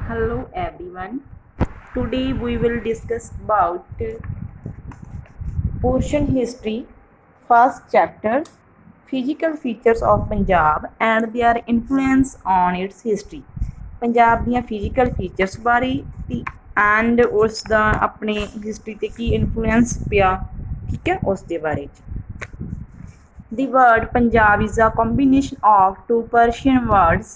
Hello everyone. Today we will discuss about portion history, first chapter, physical features of Punjab and their influence on its history. Punjab ਦੀਆਂ physical features ਬਾਰੇ and ਉਸ ਦਾ ਆਪਣੇ history ਤੇ ਕੀ influence ਪਿਆ, ਠੀਕ ਹੈ, ਉਸ ਦੇ ਬਾਰੇ 'ਚ। The word Punjab is a combination of two Persian words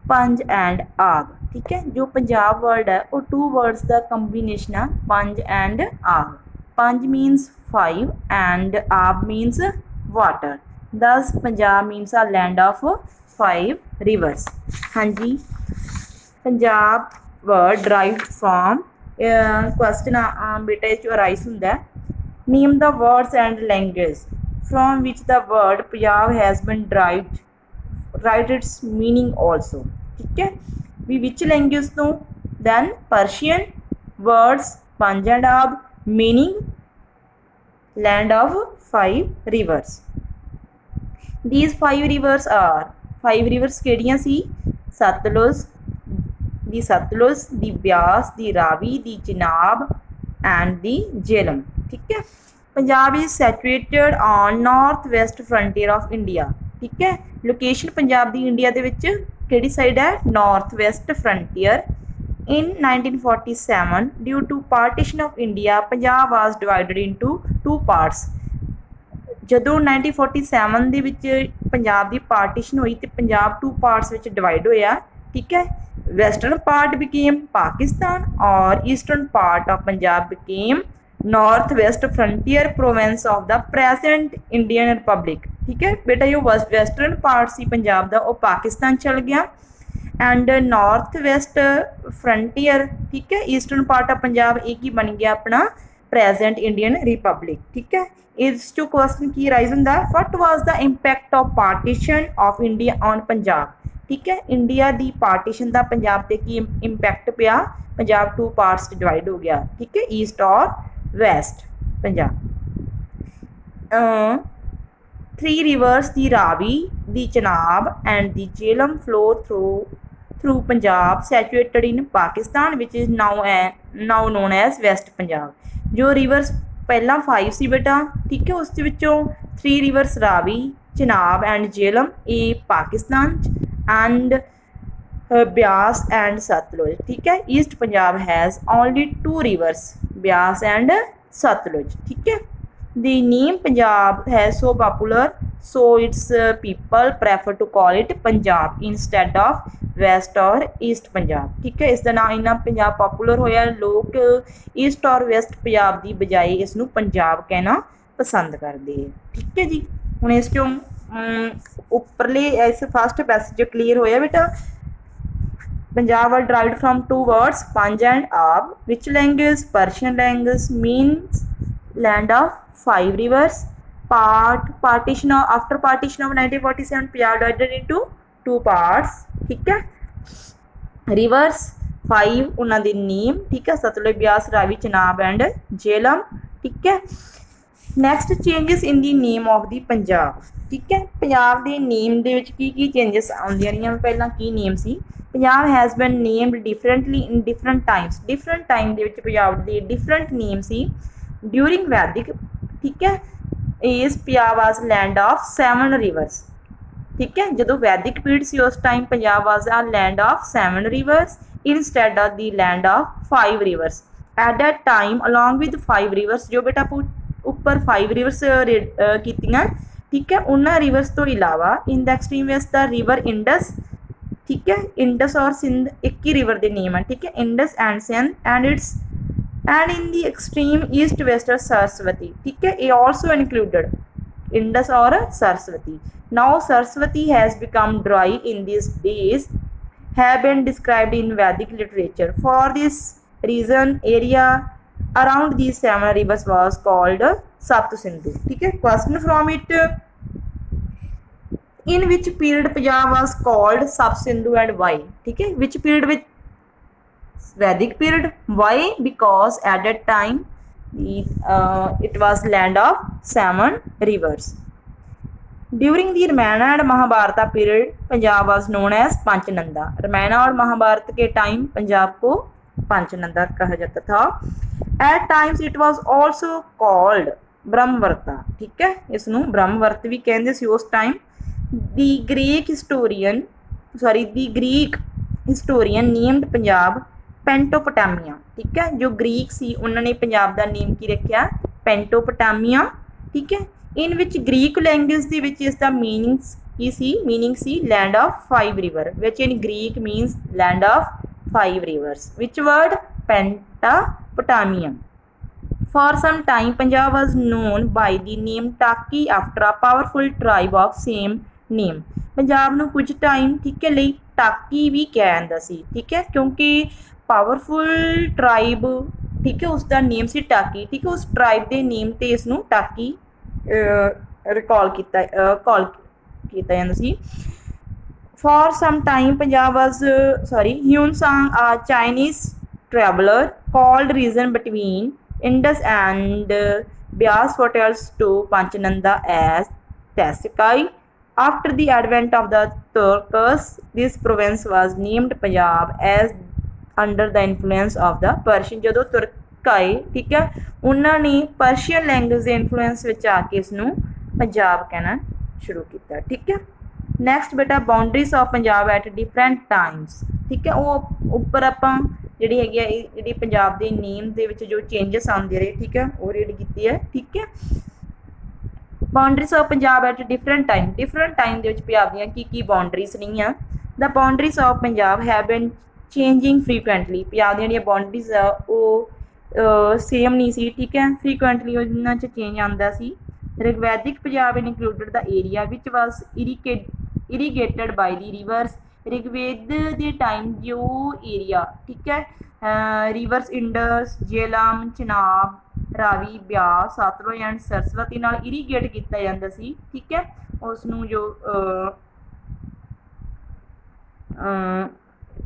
ਪੰਜ ਐਂਡ ਆਬ, ਠੀਕ ਹੈ। ਜੋ ਪੰਜਾਬ ਵਰਡ ਹੈ ਉਹ ਟੂ ਵਰਡਸ ਦਾ ਕੰਬੀਨੇਸ਼ਨ ਆ, ਪੰਜ ਐਂਡ ਆਬ। ਪੰਜ ਮੀਨਸ 5 ਐਂਡ ਆਬ ਮੀਨਸ ਵਾਟਰ। ਦਸ Punjab means a land of 5 rivers. ਹਾਂਜੀ, Punjab word derived from question ਬੇਟਾ ਇਹ 'ਚ ਅਰਾਈਜ਼ ਹੁੰਦਾ, name the words and language from which the word Punjab has been derived, write its meaning also, ठीक है। भी which language to, then Persian, words पंज and आब, meaning land of 5 rivers। these 5 rivers are 5 rivers ਕਿਹੜੀਆਂ ਸੀ? ਸਤਲੁਜ, ਦੀ ਬਿਆਸ, ਦੀ ਰਾਵੀ, ਦੀ Chenab and ਦੀ ਜੇਹਲਮ, ਠੀਕ ਹੈ। Punjab is situated on north west frontier of India, ਠੀਕ ਹੈ। ਲੋਕੇਸ਼ਨ ਪੰਜਾਬ ਦੀ ਇੰਡੀਆ ਦੇ ਵਿੱਚ ਕਿਹੜੀ ਸਾਈਡ ਹੈ? North west frontier. In 1947 due to partition of India Punjab was divided into 2 parts. ਜਦੋਂ 1947 ਦੇ ਵਿੱਚ ਪੰਜਾਬ ਦੀ ਪਾਰਟੀਸ਼ਨ ਹੋਈ ਤੇ ਪੰਜਾਬ 2 ਪਾਰਟਸ ਵਿੱਚ ਡਿਵਾਈਡ ਹੋਇਆ, ਠੀਕ ਹੈ। ਵੈਸਟਰਨ ਪਾਰਟ ਬਿਕੇਮ ਪਾਕਿਸਤਾਨ ਔਰ eastern part of Punjab became north west frontier province of the present Indian Republic, ठीक है बेटा। जो वैसटर्न पार्ट सी पंजाब दा वो पाकिस्तान चल गया एंड नॉर्थ वेस्ट फ्रंटियर, ठीक है, ईस्टर्न पार्ट ऑफ पंजाब एक ही बन गया अपना प्रेजेंट इंडियन रिपब्लिक, ठीक है। इस चो क्वेश्चन की राइज होंदा, what was the impact of partition of India on Punjab, ठीक है। इंडिया दी पार्टीशन का पंजाब ते की इंपैक्ट पिया? पंजाब 2 पार्ट्स डिवाइड हो गया, ठीक है, ईस्ट और west Punjab. 3 rivers the Ravi, the Chenab and the Jhelum flow through Punjab situated in Pakistan which is now known as West Punjab। जो rivers ਪਹਿਲਾਂ 5 ਸੀ ਬੇਟਾ, ਠੀਕ ਹੈ, ਉਸ ਦੇ ਵਿੱਚੋਂ 3 rivers ਰਾਵੀ, ਚਨਾਬ ਐਂਡ ਜੇਹਲਮ ਇਹ ਪਾਕਿਸਤਾਨ ਐਂਡ ਬਿਆਸ ਐਂਡ ਸਤਲੁਜ, ਠੀਕ ਹੈ। East Punjab has only 2 rivers Beas and Sutlej, ਠੀਕ ਹੈ। the name Punjab has so popular so its people prefer to call it Punjab instead of west or east Punjab, ठीक है। इस दा नाम इन्ना पंजाब पॉपुलर होया, लोग ईस्ट और वैस्ट पंजाब की बजाय इसनूं पंजाब कहना पसंद करते हैं, ठीक है जी। हुण इस चों उपरले इस फस्ट पैसेज क्लीयर होया बेटा। Punjab are derived from 2 words पंज and आब, which language? Persian language, means land of 5 rivers। partition of after partition of 1947 Punjab divided into 2 parts, ठीक है। rivers 5 ਉਹਨਾਂ ਦੇ ਨੇਮ, ਠੀਕ ਹੈ, ਸਤਲੁਜ, ਬਿਆਸ, ਰਾਵੀ, ਚਨਾਬ ਐਂਡ ਜੇਹਲਮ, ਠੀਕ ਹੈ। Next changes in the name of ਦੀ ਪੰਜਾਬ, ਠੀਕ ਹੈ। ਪੰਜਾਬ ਦੇ ਨੇਮ ਦੇ ਵਿੱਚ ਕੀ ਚੇਂਜਸ ਆਉਂਦੀਆਂ ਰਹੀਆਂ? ਪਹਿਲਾਂ ਕੀ ਨੇਮ ਸੀ? Punjab has been named differently in different times, different time ਦੇ ਵਿੱਚ ਪੰਜਾਬ ਦੇ ਡਿਫਰੈਂਟ ਨੇਮ ਸੀ। ਡਿਊਰਿੰਗ ਵੈਦਿਕ, ਠੀਕ ਹੈ, ਇਸ ਪੰਜਾਬ ਵਾਜ਼ ਲੈਂਡ ਆਫ 7 ਰਿਵਰਸ, ਠੀਕ ਹੈ। ਜਦੋਂ ਵੈਦਿਕ ਪੀਰੀਅਡ ਸੀ ਉਸ ਟਾਈਮ ਪੰਜਾਬ ਵਾਜ਼ ਆ land of 7 reverse instead of the land of 5 reverse. At that time along with 5 reverse, ਜੋ ਬੇਟਾ ਉੱਪਰ 5 ਰਿਵਰਸ ਕੀਤੀਆਂ, ਠੀਕ ਹੈ, ਉਹਨਾਂ ਰਿਵਰਸ ਤੋਂ ਇਲਾਵਾ ਇਨ ਦ ਐਕਸਟ੍ਰੀਮ ਵੈਸਟ ਦਾ ਰਿਵਰ ਇੰਡਸ, ठीक है, इंडस और सिंध एक ही रिवर के नेम है, ठीक है, Indus and Sindh and its end in the extreme east west Saraswati, ठीक है, ये ऑल्सो इंक्लूडेड इंडस और Saraswati. Now Saraswati has become dry in this days have been described in Vedic literature। For this reason area around these 7 rivers was called Sapta Sindhu, ठीक है। Question from it, in which period Punjab was called Sap Sindhu and why, ठीक है। which period with Vedic period, why? Because at that time it was land of 7 rivers। During the Ramayana and Mahabharata period Punjab was known as Panchnanda. Ramayana और महाभारत के time Punjab को पंचनंदा कहा जाता था। At times it was also called Brahmavarta. ठीक है, इसनों ब्रह्मवर्त भी कहते सी उस time. The Greek historian named Punjab Pentapotamia. ठीक है, जो ग्रीक सी उन्होंने पंजाब का नेम की रखा पेंटोपोटामिया। ठीक है, इन विच ग्रीक लैंग्वेज दे विच इसका मीनिंग सी land of 5 river, which in Greek means land of 5 rivers. Which word Pentapotamia. For some time, Punjab was known by the name Taki after a powerful tribe of same name. Punjab ਨੂੰ ਕੁਝ time ਠੀਕ ਹੈ ਲਈ ਟਾਕੀ ਵੀ ਕਿਹਾ ਜਾਂਦਾ ਸੀ। ਠੀਕ ਹੈ, ਕਿਉਂਕਿ ਪਾਵਰਫੁਲ ਟਰਾਈਬ ਠੀਕ ਹੈ ਉਸ ਦਾ ਨੇਮ ਸੀ ਟਾਕੀ। ਠੀਕ ਹੈ, ਉਸ ਟਰਾਈਬ ਦੇ ਨੇਮ ਤੇ ਇਸ ਨੂੰ ਟਾਕੀ ਕਾਲ ਕੀਤਾ ਜਾਂਦਾ ਸੀ। For some time, Punjab was Hyun Sang, a Chinese traveler, called region between Indus and Bias hotels to Panchananda as Tasikai. After the advent of the Turks, this province was named Punjab as under the influence of the Persian। ਜਦੋਂ ਤੁਰਕ ਆਏ ਠੀਕ ਹੈ ਉਹਨਾਂ ਨੇ Persian language ਦੇ influence ਵਿੱਚ ਆ ਕੇ ਇਸ ਨੂੰ ਪੰਜਾਬ ਕਹਿਣਾ ਸ਼ੁਰੂ ਕੀਤਾ। ਠੀਕ ਹੈ, ਨੈਕਸਟ ਬੇਟਾ boundaries of Punjab at different Times. ਠੀਕ ਹੈ, ਉਹ ਉੱਪਰ ਆਪਾਂ ਜਿਹੜੀ ਹੈਗੀ ਆ ਜਿਹੜੀ ਪੰਜਾਬ ਦੇ ਨੇਮ ਦੇ ਵਿੱਚ ਜੋ ਚੇਂਜਸ ਆਉਂਦੇ ਰਹੇ ਠੀਕ ਹੈ ਉਹ ਰੀਡ ਕੀਤੀ ਹੈ। ਠੀਕ ਹੈ, boundaries of Punjab at different time ਦੇ ਵਿੱਚ ਪੰਜਾਬ ਦੀਆਂ ਕੀ ਬਾਉਂਡਰੀਜ਼ ਰਹੀਆਂ। The boundaries of Punjab have been changing frequently. Punjab ਦੀਆਂ ਜਿਹੜੀਆਂ ਬਾਉਂਡਰੀਜ਼ ਆ ਉਹ ਸੇਮ ਨਹੀਂ ਸੀ। ਠੀਕ ਹੈ, ਫਰੀਕੁਐਂਟਲੀ ਉਹਨਾਂ 'ਚ ਚੇਂਜ ਆਉਂਦਾ ਸੀ। ਰਿਗਵੈਦਿਕ ਪੰਜਾਬ ਇਨਕਲੂਡਡ ਦਾ ਏਰੀਆ ਵਿਚ ਵਾਸ ਇਰੀਗੇਟਡ ਬਾਈ ਦੀ ਰਿਵਰਸ। ਰਿਗਵੇਦ ਦੇ ਟਾਈਮ ਜੋ ਏਰੀਆ ਠੀਕ ਹੈ reverse Indus, Jhelum, Chenab, Ravi, Beas, Sutlej and Saraswati ਨਾਲ ਇਰੀਗੇਟ ਕੀਤਾ ਜਾਂਦਾ ਸੀ। ਠੀਕ ਹੈ, ਉਸ ਨੂੰ ਜੋ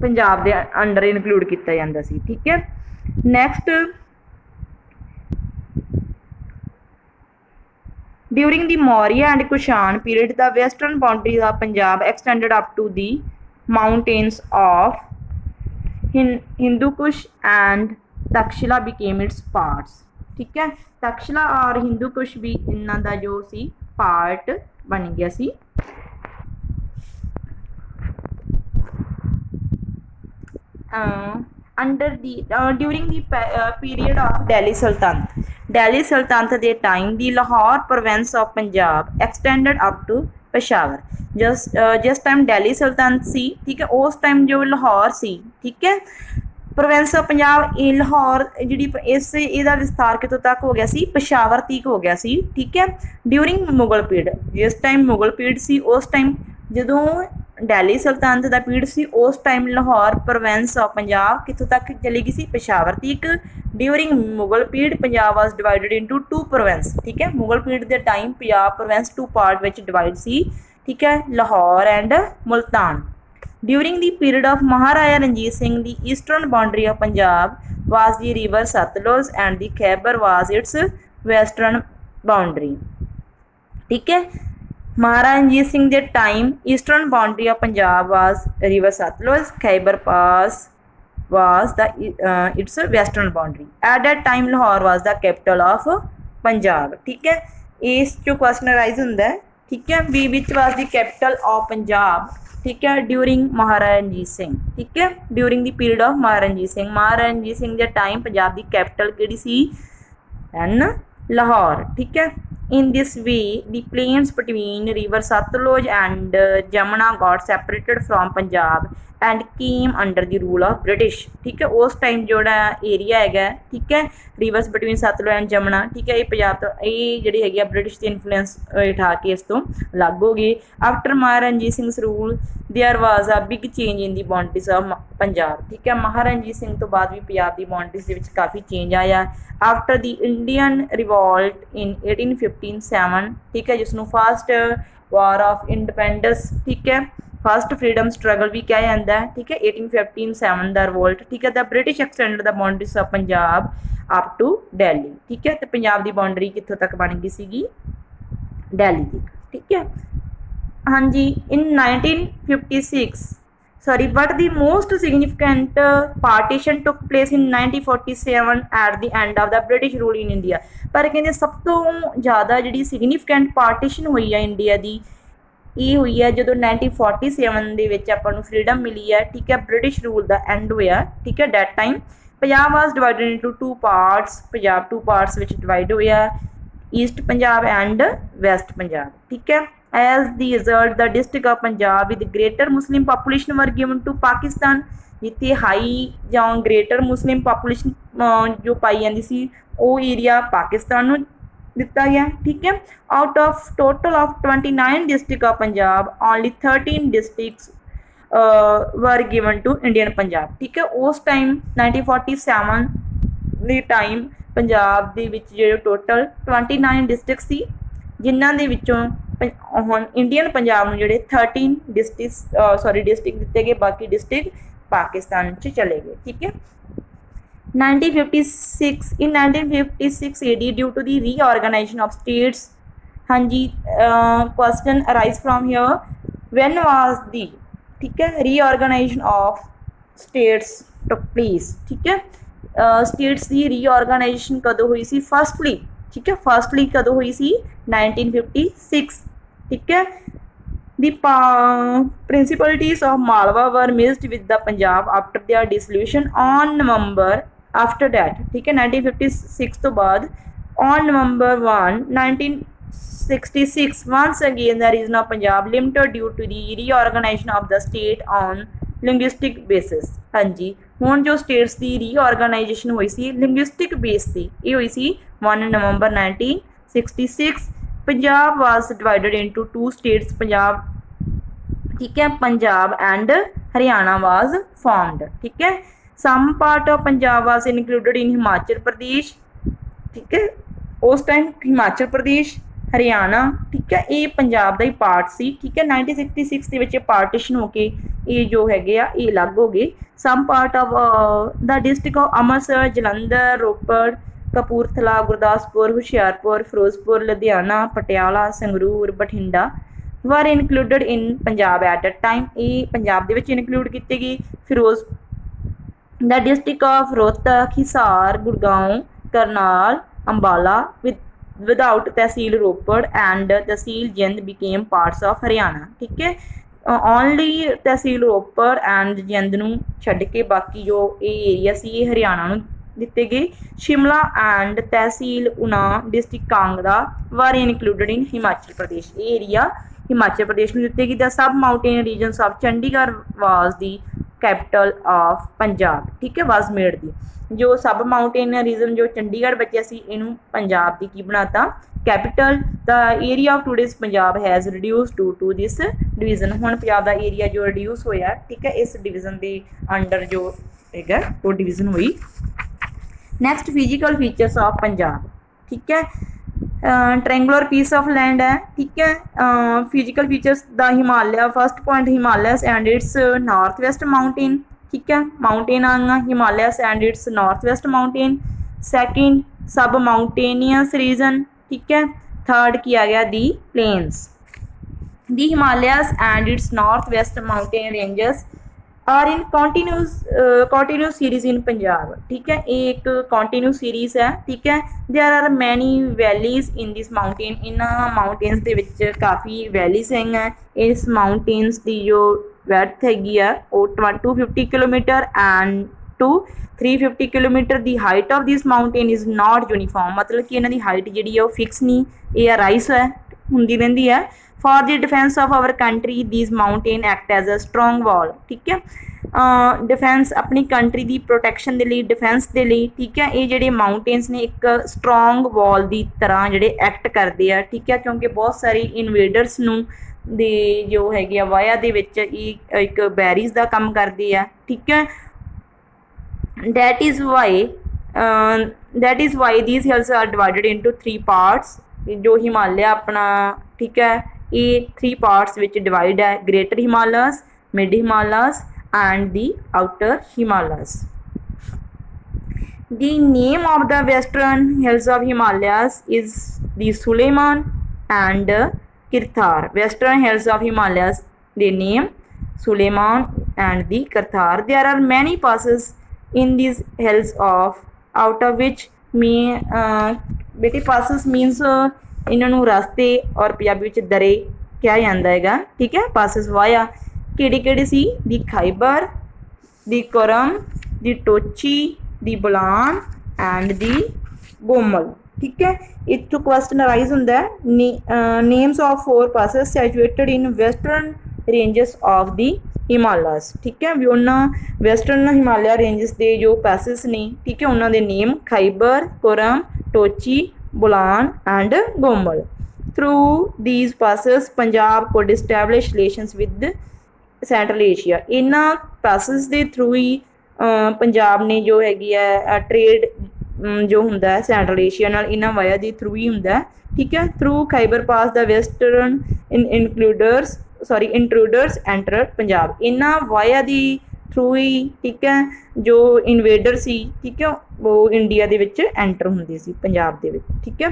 ਪੰਜਾਬ ਦੇ ਅੰਡਰ ਇਨਕਲੂਡ ਕੀਤਾ ਜਾਂਦਾ ਸੀ। ਠੀਕ ਹੈ, next during the Maurya and Kushan period, the western boundaries of Punjab extended up to the mountains of Hindu Kush and Takshila became its parts। ठीक है, तक्षशिला और हिंदू कुश भी इन्हों का जो सी पार्ट बन गया सी। Under the during the period of Delhi sultanate के time the Lahore province of Punjab extended up to Peshawar. जिस टाइम दिल्ली सल्तनत सी ठीक है उस टाइम जो लाहौर सी ठीक है प्रोविंस ऑफ पंजाब ये लाहौर जी इस इसका विस्तार कितों तक हो गया सी पेशावर तक हो गया सी। ठीक है, ड्यूरिंग मुगल पीरियड जिस टाइम मुगल पीरियड सी उस टाइम जो दिल्ली सल्तनत का पीरियड सी उस time Lahore province of Punjab कितों तक चली गई सी पेशावर तक। During Mughal period Punjab was divided into 2 province. ठीक है, मुगल पीरियड के टाइम पंजाब प्रोविंस 2 पार्ट में डिवाइड सी। ठीक है, Lahore and Multan. During the period of Maharaja Ranjit Singh the eastern boundary of Punjab was the river Sutlej and the Khyber was its western boundary. ठीक है, महाराजा रणजीत सिंह के time eastern boundary of Punjab was river Sutlej, Khyber pass was its western boundary। At that time Lahore was the capital of Punjab। ठीक है, इस जो question rise होंदा है ठीक है भी which was the capital of Punjab। ठीक है, ड्यूरिंग महाराजा रणजीत सिंह। ठीक है, during the period of Maharaja Ranjit Singh के टाइम पंजाब की कैपिटल किहड़ी सी एन लाहौर। ठीक है, in this way the plains between river Satluj and Jamuna got separated from Punjab and came under the rule of British। ठीक है, उस टाइम जोड़ा एरिया है ठीक है rivers between Sutlej and Jamuna ठीक है ये पंजाब तो ये जी है ब्रिटिश की इन्फ्लुएंस उठा के इस तो अलग हो गई। After Maharaja Ranjit Singh rule there was a big change in the boundaries of Punjab. ठीक है, महाराजा रणजीत सिंह तो बाद भी पंजाब की बाउंड्रीज के काफ़ी चेंज आया। आफ्टर द इंडियन रिवॉल्ट इन 1857 ठीक है जिसनों फर्स्ट वार ऑफ इंडिपेंडेंस ठीक है फर्स्ट फ्रीडम स्ट्रगल भी कहा जाता है। ठीक है, 1857 का रिवोल्ट। ठीक है, the British extended the boundaries of Punjab up to Delhi. ठीक है, तो पंजाब की बाउंड्री कितों तक बन गई सी दिल्ली तक। ठीक है, हाँ जी, in 1956, sorry, but the most significant partition took place in 1947 at the end of the British rule in India। पर कहते सब तो ज़्यादा जी सिग्निफिकेंट पार्टीशन हुई है इंडिया की ਇਹ ਹੋਈ ਹੈ ਜਦੋਂ 1947 ਦੇ ਵਿੱਚ ਆਪਾਂ ਨੂੰ ਫਰੀडम ਮਿਲੀ ਹੈ, ਠੀਕ ਹੈ, ਬ੍ਰਿਟਿਸ਼ ਰੂਲ ਦਾ ਐਂਡ ਹੋਇਆ, ਠੀਕ ਹੈ। That time Punjab was divided into two parts, Punjab two parts ਵਿੱਚ ਡਿਵਾਈਡ ਹੋਇਆ, east Punjab and west Punjab, ਠੀਕ ਹੈ। As the result the district of Punjab with greater Muslim population were given to Pakistan, ਜਿੱਥੇ ਹਾਈ ਜਾਂ ਗ੍ਰੇਟਰ ਮੁਸਲਿਮ ਪਾਪੂਲੇਸ਼ਨ ਜੋ ਪਾਈ ਜਾਂਦੀ ਸੀ ਉਹ ਏਰੀਆ ਪਾਕਿਸਤਾਨ ਨੂੰ ਦਿੱਤਾ ਗਿਆ, ਠੀਕ ਹੈ। Out of total of 29 district of Punjab only 13 districts ਵਰ ਗਿਵਨ ਟੂ ਇੰਡੀਅਨ ਪੰਜਾਬ, ਠੀਕ ਹੈ। ਉਸ ਟਾਈਮ 1947 ਦੇ ਟਾਈਮ ਪੰਜਾਬ ਦੇ ਵਿੱਚ ਜਿਹੜੇ ਟੋਟਲ 29 ਡਿਸਟ੍ਰਿਕਟ ਸੀ, ਜਿਨ੍ਹਾਂ ਦੇ ਵਿੱਚੋਂ ਹੁਣ ਇੰਡੀਅਨ ਪੰਜਾਬ ਨੂੰ ਜਿਹੜੇ 13 ਡਿਸਟ੍ਰਿਕਟ ਦਿੱਤੇ ਗਏ, ਬਾਕੀ ਡਿਸਟ੍ਰਿਕਟ ਪਾਕਿਸਤਾਨ 'ਚ ਚਲੇ ਗਏ, ਠੀਕ ਹੈ। 1956 in 1956 AD due to the reorganization of states, हाँ जी, question arise from here, when was the, ठीक है, reorganization of states took place, ठीक है। states ਦੀ reorganization ਕਦੋਂ ਹੋਈ ਸੀ? ਫਸਟਲੀ, ਠੀਕ ਹੈ, ਫਸਟਲੀ ਕਦੋਂ ਹੋਈ ਸੀ? 1956, ਠੀਕ ਹੈ। The principalities of Malwa were merged with the Punjab after their dissolution on November, after that, ठीक है, 1956 ਤੋਂ ਬਾਅਦ on November 1, 1966 once again the region of Punjab limited due to the reorganization of the state on linguistic basis। हाँ जी, ਹੁਣ ਜੋ states ਦੀ reorganization ਹੋਈ ਸੀ linguistic base ਤੇ, ਇਹ ਹੋਈ ਸੀ 1 November 1966। Punjab was divided into two states, Punjab, ठीक है, Punjab and Haryana was formed, ठीक है। some part of Punjab was included in Himachal Pradesh, ठीक है, उस टाइम हिमाचल प्रदेश, हरियाणा, ठीक है, ये पंजाब का ही पार्ट सी, ठीक है। 1966 ਦੇ ਵਿੱਚ ਪਾਰਟੀਸ਼ਨ ਹੋ ਕੇ ਇਹ ਜੋ ਹੈਗੇ ਆ ਇਹ ਅਲੱਗ ਹੋ ਗਏ। some part of the district of Amritsar, Jalandhar, Ropar, Kapurthala, Gurdaspur, Hoshiarpur, Firozpur, Ludhiana, Patiala, Sangrur, Bathinda were included in Punjab at that time, ਇਹ ਪੰਜਾਬ ਦੇ ਵਿੱਚ ਇਨਕਲੂਡ ਕੀਤੇ ਗਏ। ਫਿਰੋਜ਼ the district of Rohtak, Hisar, Gurgaon, Karnal, Ambala without tehsil Ropar and tehsil Jind became parts of Haryana, ਠੀਕ ਹੈ। ਓਨਲੀ ਤਹਿਸੀਲ ਰੋਪੜ ਐਂਡ ਜਿੰਦ ਨੂੰ ਛੱਡ ਕੇ ਬਾਕੀ ਜੋ ਇਹ ਏਰੀਆ ਸੀ ਇਹ ਹਰਿਆਣਾ ਨੂੰ ਦਿੱਤੇ ਗਏ। ਸ਼ਿਮਲਾ ਐਂਡ ਤਹਿਸੀਲ ਉਨਾ ਡਿਸਟ੍ਰਿਕਟ ਕਾਂਗੜਾ ਵਰ ਇਨਕਲੂਡਡ ਇਨ ਹਿਮਾਚਲ ਪ੍ਰਦੇਸ਼, ਇਹ ਏਰੀਆ ਹਿਮਾਚਲ ਪ੍ਰਦੇਸ਼ ਨੂੰ ਦਿੱਤੇ ਗਏ। ਦਾ ਸਬ mountain regions of Chandigarh was the capital of Punjab, ਠੀਕ ਹੈ, ਵਾਜ਼ ਮੇਡ ਦੀ ਜੋ ਸਬ ਮਾਊਂਟੇਨ ਰੀਜਨ ਜੋ ਚੰਡੀਗੜ੍ਹ ਬਚਿਆ ਸੀ ਇਹਨੂੰ ਪੰਜਾਬ ਦੀ ਕੀ ਬਣਾਤਾ? Capital. The area of today's Punjab has reduce due to this division, ਹੁਣ ਪੰਜਾਬ ਦਾ ਏਰੀਆ ਜੋ ਰਿਡਿਊਸ ਹੋਇਆ, ਠੀਕ ਹੈ, ਇਸ ਡਿਵੀਜ਼ਨ ਦੇ ਅੰਡਰ ਜੋ ਹੈਗਾ ਉਹ ਡਿਵੀਜ਼ਨ ਹੋਈ। Next physical features of Punjab, ਠੀਕ ਹੈ। ट्रेंगुलर पीस ऑफ लैंड है, ठीक है। Physical features the Himalaya, first point Himalayas and its north west mountain, ठीक है, माउंटेन आएगा Himalayas and its north west mountain. Second sub mountainous region, ठीक है। थर्ड किया गया the plains. The Himalayas and its north west mountain ranges are in continuous series in Punjab, ठीक है, एक कॉन्टीन्यूस सीरीज है, ठीक है। There are many valleys in this mountain, in mountains ਦੇ ਵਿੱਚ ਕਾਫੀ ਵੈਲੀਜ਼ ਹੈਗੀਆਂ। ਇਸ ਮਾउंटेन्स ਦੀ ਜੋ ਵੈਡਥ ਹੈਗੀ ਆ ਉਹ 250 kilometre and to 350 kilometre. The height of this mountain is not uniform, ਮਤਲਬ ਕਿ ਇਹਨਾਂ ਦੀ ਹਾਈਟ ਜਿਹੜੀ ਹੈ ਉਹ ਫਿਕਸ ਨਹੀਂ, ਇਹ ਰਾਈਸ ਹੈ ਹੁੰਦੀ ਰਹਿੰਦੀ ਹੈ। For the defense of our country these mountain act as a strong wall, ठीक है। डिफेंस अपनी कंट्री ਦੀ ਪ੍ਰੋਟੈਕਸ਼ਨ ਦੇ ਲਈ, ਡਿਫੈਂਸ ਦੇ ਲਈ, ਠੀਕ ਹੈ, ਇਹ ਜਿਹੜੇ ਮਾਊਂਟੇਨਸ ਨੇ ਇੱਕ ਸਟਰੋਂਗ ਵਾਲ ਦੀ ਤਰ੍ਹਾਂ ਜਿਹੜੇ ਐਕਟ ਕਰਦੇ ਆ, ਠੀਕ ਹੈ, ਕਿਉਂਕਿ ਬਹੁਤ ਸਾਰੇ ਇਨਵੇਡਰਸ ਨੂੰ ਦੇ ਜੋ ਹੈਗੇ ਆ ਵਾਇਆ ਦੇ ਵਿੱਚ ਇਹ ਇੱਕ ਬੈਰੀਜ਼ ਦਾ ਕੰਮ ਕਰਦੇ ਆ, ਠੀਕ ਹੈ। that is why these hills are divided into 3 parts, ਜੋ ਹਿਮਾਲਿਆ ਆਪਣਾ, ਠੀਕ ਹੈ, ਇਹ 3 ਪਾਰਟਸ ਵਿੱਚ ਡਿਵਾਈਡ ਹੈ। Greater ਹਿਮਾਲਯਸ, mid ਹਿਮਾਲਯਸ and the outer ਹਿਮਾਲਯਸ। The name of the western hills of Himalayas is the Suleiman and Kirthar. Western hills of Himalayas, they name Suleiman and the Kirthar. There are many passes in these hills of out of which me ਬੇਟੇ passes means ਇਹਨਾਂ ਨੂੰ ਰਸਤੇ ਔਰ ਪੰਜਾਬੀ ਵਿੱਚ ਦਰੇ ਕਿਹਾ ਜਾਂਦਾ ਹੈਗਾ, ਠੀਕ ਹੈ। passes ਵਾਇਆ ਕਿਹੜੇ ਕਿਹੜੇ ਸੀ? ਦੀ ਖਾਈਬਰ, ਦੀ ਕਰਮ, ਦੀ ਟੋਚੀ, ਦੀ ਬੁਲਾਨ ਐਂਡ ਦੀ ਗੋਮਲ, ਠੀਕ ਹੈ। ਇੱਥੋਂ ਕੁਐਸਚਨ ਅਰਾਈਜ਼ ਹੁੰਦਾ ਹੈ names of 4 passes situated in western ranges of the Himalayas, ਠੀਕ ਹੈ। ਵੀ ਉਹਨਾਂ ਵੈਸਟਰਨ ਹਿਮਾਲਿਆ ਰੇਂਜਸ ਦੇ ਜੋ ਪੈਸਿਸ ਨੇ, ਠੀਕ ਹੈ, ਉਹਨਾਂ ਦੇ name Khyber, Kurram, Tochi, Bolan and Gomal. Through these passes Punjab could establish relations with Central Asia. ਇਹਨਾਂ ਪਾਸਿਸ ਦੇ ਥਰੂ ਹੀ ਪੰਜਾਬ ਨੇ ਜੋ ਹੈਗੀ ਹੈ ਟਰੇਡ ਜੋ ਹੁੰਦਾ ਹੈ ਸੈਂਟਰਲ ਏਸ਼ੀਆ ਨਾਲ ਇਹਨਾਂ ਵਾਇਆ ਦੇ ਥਰੂ ਹੀ ਹੁੰਦਾ, ਠੀਕ ਹੈ। ਥਰੂ ਖਾਈਬਰ ਪਾਸ ਦਾ ਵੈਸਟਰਨ ਇੰਟਰੂਡਰਸ ਐਂਟਰ ਪੰਜਾਬ। ਇਹਨਾਂ ਵਾਇਆ ਦੀ ਥਰੂ ਹੀ, ਠੀਕ ਹੈ, ਜੋ ਇਨਵੇਡਰ ਸੀ, ਠੀਕ ਹੈ, ਉਹ ਇੰਡੀਆ ਦੇ ਵਿੱਚ ਐਂਟਰ ਹੁੰਦੇ ਸੀ ਪੰਜਾਬ ਦੇ ਵਿੱਚ, ਠੀਕ ਹੈ।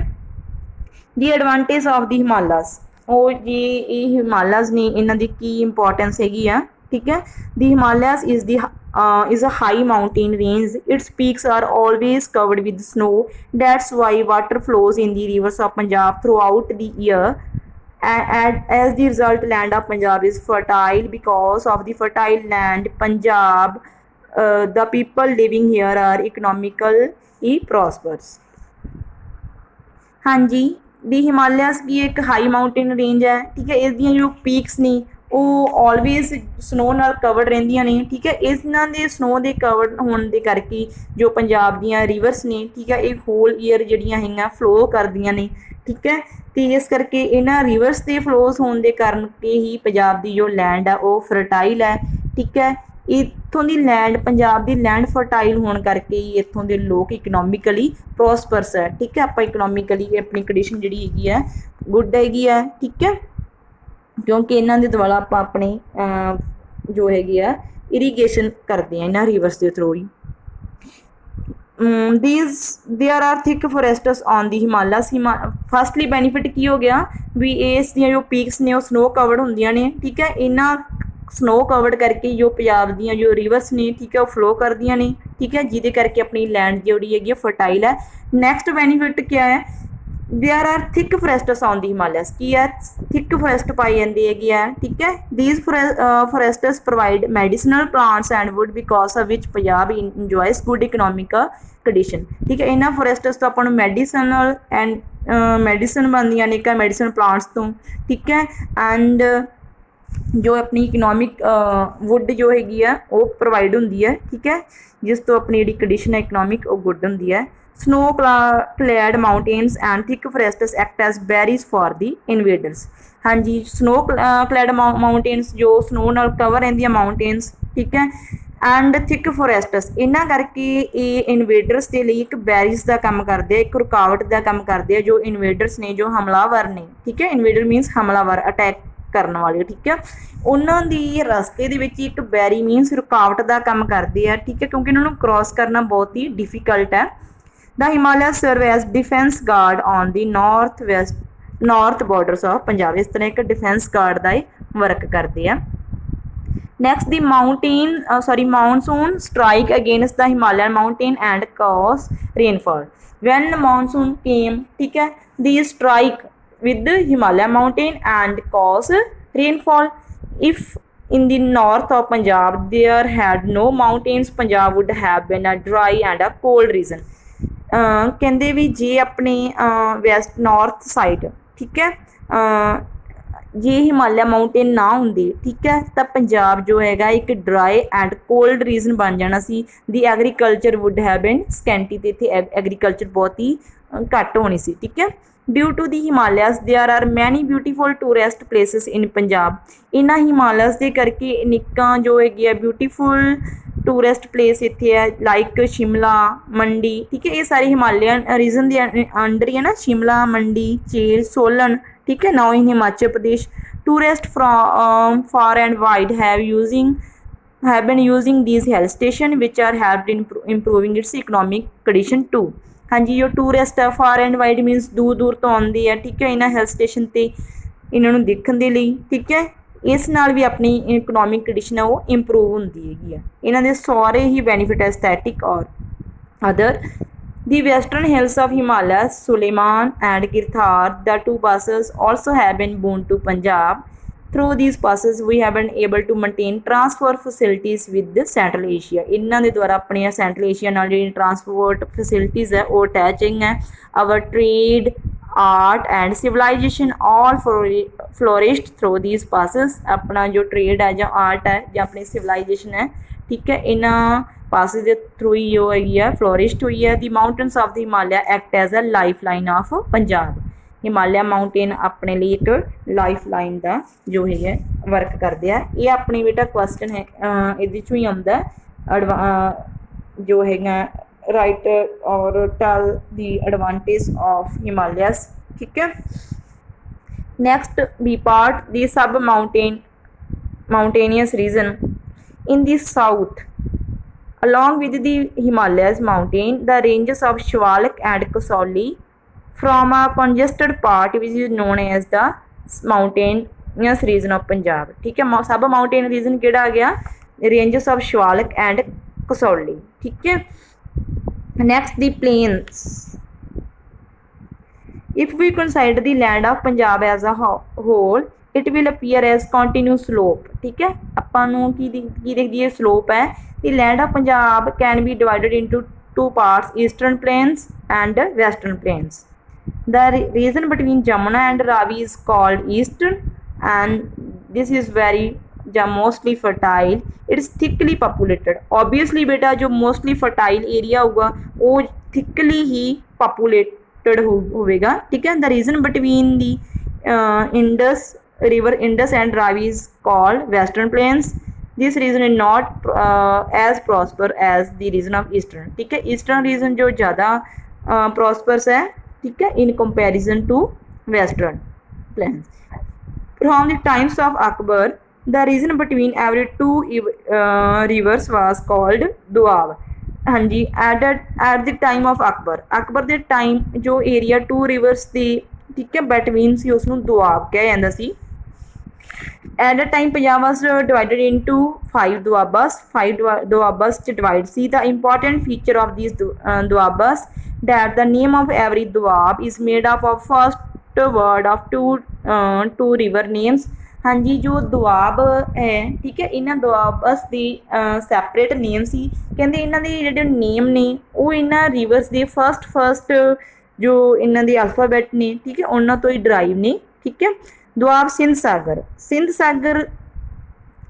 ਦੀ ਐਡਵਾਂਟੇਜ ਆਫ ਦੀ ਹਿਮਾਲਯਸ, ਉਹ ਜੀ ਇਹ ਹਿਮਾਲਯਸ ਨੇ ਇਹਨਾਂ ਦੀ ਕੀ ਇੰਪੋਰਟੈਂਸ ਹੈਗੀ ਆ, ਠੀਕ ਹੈ। ਦੀ ਹਿਮਾਲਯਸ is a high mountain range. Its peaks are always covered with snow. That's why water flows in the rivers of Punjab throughout the year. And as the result, land of Punjab is fertile. Because of the fertile land Punjab, the people living here are economically prosperous. हाँ जी, ਦੀ ਹਿਮਾਲਯਸ ਕੀ ਇੱਕ high mountain range ਹੈ, ਠੀਕ ਹੈ। ਇਸ ਦੀਆਂ ਜੋ peaks ਨੇ ਉਹ ਆਲਵੇਜ਼ ਸਨੋ ਨਾਲ ਕਵਰਡ ਰਹਿੰਦੀਆਂ ਨੇ, ਠੀਕ ਹੈ। ਇਹਨਾਂ ਦੇ ਸਨੋ ਦੇ ਕਵਰਡ ਹੋਣ ਦੇ ਕਰਕੇ ਜੋ ਪੰਜਾਬ ਦੀਆਂ ਰਿਵਰਸ ਨੇ, ਠੀਕ ਹੈ, ਇਹ ਹੋਲ ਈਅਰ ਜਿਹੜੀਆਂ ਹੈਗੀਆਂ ਫਲੋ ਕਰਦੀਆਂ ਨੇ, ਠੀਕ ਹੈ। ਅਤੇ ਇਸ ਕਰਕੇ ਇਹਨਾਂ ਰਿਵਰਸ ਦੇ ਫਲੋਜ਼ ਹੋਣ ਦੇ ਕਾਰਨ ਕੇ ਹੀ ਪੰਜਾਬ ਦੀ ਜੋ ਲੈਂਡ ਹੈ ਉਹ ਫਰਟਾਈਲ ਹੈ, ਠੀਕ ਹੈ। ਇੱਥੋਂ ਦੀ ਲੈਂਡ, ਪੰਜਾਬ ਦੀ ਲੈਂਡ ਫਰਟਾਈਲ ਹੋਣ ਕਰਕੇ ਹੀ ਇੱਥੋਂ ਦੇ ਲੋਕ ਇਕਨੋਮਿਕਲੀ ਪ੍ਰੋਸਪਰਸ ਹੈ, ਠੀਕ ਹੈ। ਆਪਾਂ ਇਕਨੋਮਿਕਲੀ ਆਪਣੀ ਕੰਡੀਸ਼ਨ ਜਿਹੜੀ ਹੈਗੀ ਹੈ ਗੁੱਡ ਹੈਗੀ ਹੈ, ਠੀਕ ਹੈ, ਕਿਉਂਕਿ ਇਹਨਾਂ ਦੇ ਦੁਆਰਾ ਆਪਾਂ ਆਪਣੇ ਜੋ ਹੈਗੀ ਆ ਇਰੀਗੇਸ਼ਨ ਕਰਦੇ ਹਾਂ ਇਹਨਾਂ ਰਿਵਰਸ ਦੇ ਥਰੂ ਹੀ। There are thick forests on the Himalayas. Firstly benefit ਕੀ ਹੋ ਗਿਆ ਵੀ ਇਸ ਦੀਆਂ ਜੋ ਪੀਕਸ ਨੇ ਉਹ ਸਨੋ ਕਵਰਡ ਹੁੰਦੀਆਂ ਨੇ, ਠੀਕ ਹੈ। ਇਹਨਾਂ ਸਨੋ ਕਵਰਡ ਕਰਕੇ ਜੋ ਪੰਜਾਬ ਦੀਆਂ ਜੋ ਰਿਵਰਸ ਨੇ, ਠੀਕ ਹੈ, ਉਹ ਫਲੋ ਕਰਦੀਆਂ ਨੇ, ਠੀਕ ਹੈ, ਜਿਹਦੇ ਕਰਕੇ ਆਪਣੀ ਲੈਂਡ ਜਿਹੜੀ ਹੈਗੀ ਆ ਫਰਟਾਈਲ ਹੈ। ਨੈਕਸਟ ਬੈਨੀਫਿਟ ਕਿਆ ਹੈ? There are thick forests on the Himalayas. ਕੀ ਹੈ? ਥਿਕ ਫੋਰੈਸਟ ਪਾਈ ਜਾਂਦੀ ਹੈਗੀ ਆ, ਠੀਕ ਹੈ। These forests provide medicinal plants and wood because of which Punjab enjoys good economic condition, ਠੀਕ ਹੈ। ਇਹਨਾਂ ਫੋਰੈਸਟਸ ਤੋਂ ਆਪਾਂ ਨੂੰ ਮੈਡੀਸਨਲ ਐਂਡ ਮੈਡੀਸਨ ਬਣਦੀਆਂ ਨੇ ਕਾ ਮੈਡੀਸਨ ਪਲਾਂਟਸ ਤੋਂ, ਠੀਕ ਹੈ। ਐਂਡ ਜੋ ਆਪਣੀ ਇਕਨੋਮਿਕ ਵੁੱਡ ਜੋ ਹੈਗੀ ਆ ਉਹ ਪ੍ਰੋਵਾਈਡ ਹੁੰਦੀ ਹੈ, ਠੀਕ ਹੈ, ਜਿਸ ਤੋਂ ਆਪਣੀ ਜਿਹੜੀ ਕੰਡੀਸ਼ਨ ਹੈ ਇਕਨੋਮਿਕ ਉਹ ਗੁੱਡ ਹੁੰਦੀ ਹੈ। snow clad mountains and thick forests act as barriers for the invaders। हाँ जी, snow clad mountains जो snow ਨਾਲ cover ਰਹਿੰਦੀਆਂ mountains, ਠੀਕ ਹੈ, ਐਂਡ ਥਿਕ ਫੋਰੈਸਟਸ ਇਹਨਾਂ ਕਰਕੇ ਇਹ ਇਨਵੇਡਰਸ ਦੇ ਲਈ ਇੱਕ ਬੈਰੀਜ਼ ਦਾ ਕੰਮ ਕਰਦੇ ਆ, ਇੱਕ ਰੁਕਾਵਟ ਦਾ ਕੰਮ ਕਰਦੇ ਆ। ਜੋ ਇਨਵੇਡਰਸ ਨੇ, ਜੋ ਹਮਲਾਵਰ ਨੇ, ਠੀਕ ਹੈ, ਇਨਵੇਡਰ ਮੀਨਸ ਹਮਲਾਵਰ, ਅਟੈਕ ਕਰਨ ਵਾਲੇ, ਠੀਕ ਹੈ, ਉਹਨਾਂ ਦੀ ਰਸਤੇ ਦੇ ਵਿੱਚ ਇੱਕ ਬੈਰੀ ਮੀਨਸ ਰੁਕਾਵਟ ਦਾ ਕੰਮ ਕਰਦੇ ਆ, ਠੀਕ ਹੈ, ਕਿਉਂਕਿ ਇਹਨਾਂ ਨੂੰ ਕ੍ਰੋਸ ਕਰਨਾ ਬਹੁਤ ਹੀ ਡਿਫੀਕਲਟ ਹੈ। The Himalayas serve as defense guard on the north borders of Punjab। ਇਸ ਤਰ੍ਹਾਂ ਇੱਕ ਡਿਫੈਂਸ ਗਾਰਡ ਦਾ ਇਹ ਵਰਕ ਕਰਦੇ ਆ। Next, the monsoon strike against the Himalayan mountain and cause rainfall। When monsoon came, ठीक है, they strike with the Himalayan mountain and cause rainfall। If in the north of Punjab there had no mountains, Punjab would have been a dry and a cold region। ਕਹਿੰਦੇ ਵੀ ਜੇ ਆਪਣੇ West north side, ਠੀਕ ਹੈ, ਜੇ Himalaya mountain ਨਾ ਹੁੰਦੇ, ਠੀਕ ਹੈ, ਤਾਂ ਪੰਜਾਬ ਜੋ ਹੈਗਾ ਇੱਕ ਡਰਾਈ ਐਂਡ ਕੋਲਡ ਰੀਜਨ ਬਣ ਜਾਣਾ ਸੀ। ਦੀ ਐਗਰੀਕਲਚਰ ਵੁੱਡ ਹੈਵ ਬੀਨ ਸਕੈਂਟੀ, ਅਤੇ ਇੱਥੇ ਐਗਰੀਕਲਚਰ ਬਹੁਤ ਹੀ ਘੱਟ ਹੋਣੀ ਸੀ, ਠੀਕ ਹੈ। Due to the ਹਿਮਾਲਯਸ there R ਮੈਨੀ ਬਿਊਟੀਫੁਲ ਟੂਰਿਸਟ ਪਲੇਸਿਸ ਇਨ ਪੰਜਾਬ। ਇਹਨਾਂ ਹਿਮਾਲਯਸ ਦੇ ਕਰਕੇ ਅਨੇਕਾਂ ਜੋ ਹੈਗੀ ਆ ਬਿਊਟੀਫੁਲ ਟੂਰਿਸਟ ਪਲੇਸ ਇੱਥੇ ਹੈ, ਲਾਈਕ ਸ਼ਿਮਲਾ, ਮੰਡੀ, ਠੀਕ ਹੈ, ਇਹ ਸਾਰੇ ਹਿਮਾਲਯਨ ਰੀਜਨ ਦੇ ਅੰਡਰ ਹੀ ਹੈ ਨਾ, ਸ਼ਿਮਲਾ, ਮੰਡੀ, ਚੇਲ, ਸੋਲਨ, ਠੀਕ ਹੈ, now in Himachal Pradesh. Tourist from far and wide have been using these hill station which are helped in improving its economic condition too। ਹਾਂਜੀ, ਜੋ ਟੂਰਿਸਟ ਹੈ ਫਾਰ ਐਂਡ ਵਾਈਡ ਮੀਨਸ ਦੂਰ ਦੂਰ ਤੋਂ ਆਉਂਦੇ ਆ, ਠੀਕ ਹੈ, ਇਹਨਾਂ ਹਿਲ ਸਟੇਸ਼ਨ 'ਤੇ ਇਹਨਾਂ ਨੂੰ ਦੇਖਣ ਦੇ ਲਈ, ਠੀਕ ਹੈ। ਇਸ ਨਾਲ ਵੀ ਆਪਣੀ ਇਕਨੋਮਿਕ ਕੰਡੀਸ਼ਨ ਆ ਉਹ ਇੰਪਰੂਵ ਹੁੰਦੀ ਹੈਗੀ ਆ। ਇਹਨਾਂ ਦੇ ਸਾਰੇ ਹੀ ਬੈਨੀਫਿਟ ਹੈ ਐਸਥੈਟਿਕ ਔਰ other. The western hills of Himalayas, Suleiman and Girthar, the two passes also have been boon to Punjab. Through these passes, we have been able to maintain transport facilities with the Central Asia. ਇਹਨਾਂ ਦੇ ਦੁਆਰਾ ਆਪਣੀਆਂ central Asia ਨਾਲ ਜਿਹੜੀ transport facilities ਹੈ ਉਹ ਅਟੈਚਿੰਗ ਹੈ। Our trade, art and civilization all flourished through these passes. ਆਪਣਾ ਜੋ ਟ੍ਰੇਡ ਹੈ ਜਾਂ ਆਰਟ ਹੈ ਜਾਂ ਆਪਣੀ ਸਿਵਲਾਈਜੇਸ਼ਨ ਹੈ, ਠੀਕ ਹੈ, ਇਹਨਾਂ ਪਾਸਿਸ ਦੇ ਥਰੂ ਹੀ ਜੋ ਹੈਗੀ ਆ ਫਲੋਰਿਸ਼ਡ ਹੋਈ ਹੈ। The mountains of the Himalaya act as a lifeline of Punjab. Himalaya mountain ਆਪਣੇ ਲਈ ਇੱਕ ਲਾਈਫ ਲਾਈਨ ਦਾ ਜੋ ਹੈਗਾ ਵਰਕ ਕਰਦੇ ਆ। ਇਹ ਆਪਣੀ ਬੇਟਾ ਕੁਐਸਚਨ ਹੈ, ਇਹਦੇ 'ਚੋਂ ਹੀ ਆਉਂਦਾ ਜੋ ਹੈਗਾ ਰਾਈਟ ਔਰ ਟੈਲ ਦੀ ਐਡਵਾਂਟੇਜ ਆਫ ਹਿਮਾਲਿਆਸ, ਠੀਕ ਹੈ। Next B part the sub mountainous region in the south along with the Himalayas mountain, the ranges of Shivalik and Kasauli from a congested part which is known as the mountainous region of Punjab, ठीक है। सब mountain region केड़ा आ गया, ranges of Shivalik and Kasauli, ठीक है। Next the plains. If we consider the land of Punjab as a whole, it will appear as continuous slope, ठीक है। ਆਪਾਂ ਨੂੰ ਕੀ ਦੇਖਦੀ ਹੈ, slope ਹੈ। The land of Punjab can be divided into two parts, eastern plains and western plains. The region between Jamuna and Ravi is called eastern, and this is very mostly fertile. It is thickly populated. Obviously बेटा जो mostly fertile area होगा वो thickly ही populated होगा, ठीक है। The region between the river Indus and Ravi is called western plains. This region is not as prosper as the region of eastern, ठीक है। eastern region जो ज़्यादा prosperous है, ठीक है, in comparison to western plains. From the times of Akbar, the region between every two rivers was called Doab. हाँ जी, at the time of Akbar ਦੇ time जो area two rivers ਦੀ, ठीक है, between ਸੀ ਉਸਨੂੰ ਦੁਆਬ ਕਿਹਾ ਜਾਂਦਾ ਸੀ। At that time Punjab was divided into 5 doabas. 5 doabas ਚ divide C. The important feature of these doabas that the name of every doab is made up of first word of two river names। हाँ जी, जो ਦੁਆਬ ਹੈ, ਠੀਕ ਹੈ, ਇਹਨਾਂ ਦੁਆਬਸ ਦੀ separate ਨੇਮ ਸੀ। ਕਹਿੰਦੇ ਇਹਨਾਂ ਦੇ ਜਿਹੜੇ ਨੇਮ ਨੇ ਉਹ ਇਹਨਾਂ ਰਿਵਰਸ ਦੇ ਫਸਟ ਜੋ ਇਹਨਾਂ ਦੇ ਅਲਫਾਬੈਟ ਨੇ, ਠੀਕ ਹੈ, ਉਹਨਾਂ ਤੋਂ ਹੀ ਡਰਾਈਵ ਨੇ, ਠੀਕ ਹੈ। ਦੁਆਬ ਸਿੰਧ ਸਾਗਰ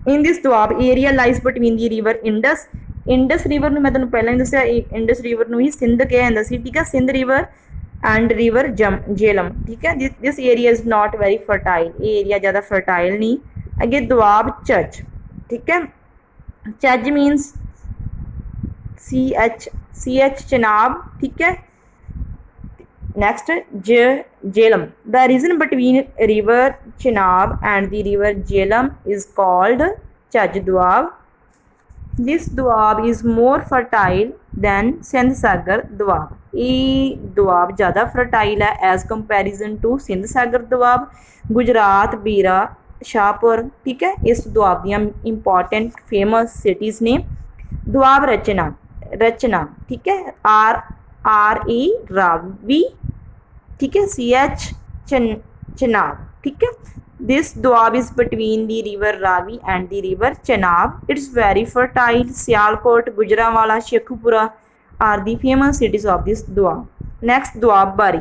ਇਨ ਦਿਸ ਦੁਆਬ ਏਰੀਆ ਲਾਈਜ਼ ਬਿਟਵੀਨ ਦੀ ਰਿਵਰ ਇੰਡਸ ਰਿਵਰ ਨੂੰ ਮੈਂ ਤੁਹਾਨੂੰ ਪਹਿਲਾਂ ਹੀ ਦੱਸਿਆ, ਇੰਡਸ ਰਿਵਰ ਨੂੰ ਹੀ ਸਿੰਧ ਕਿਹਾ ਜਾਂਦਾ ਸੀ, ਠੀਕ ਹੈ। Sindh river and river Jhelum, ठीक है। this area is not very fertile, ये area ज़्यादा fertile नहीं। अगे दोआब चच, ठीक है। चच means ch चनाब, ठीक है। next Jhelum, the region between river Chenab and the river Jhelum is called Chaj Doab. This doab is more fertile than Sindh Sagar doab. ये doab ज़्यादा fertile है as comparison to Sindh Sagar doab। Gujarat बीरा शाहपुर, ठीक है, इस दोआब दियाँ important famous cities ने। दोआब रचना, ठीक है, R-E रावी, ठीक है, C-H चनाब, ठीक है। This doab is between the river Ravi and the river Chenab. It's very fertile. Sialkot, Gujranwala, Shekhupura are the famous cities of this doab. Next, doab Bari.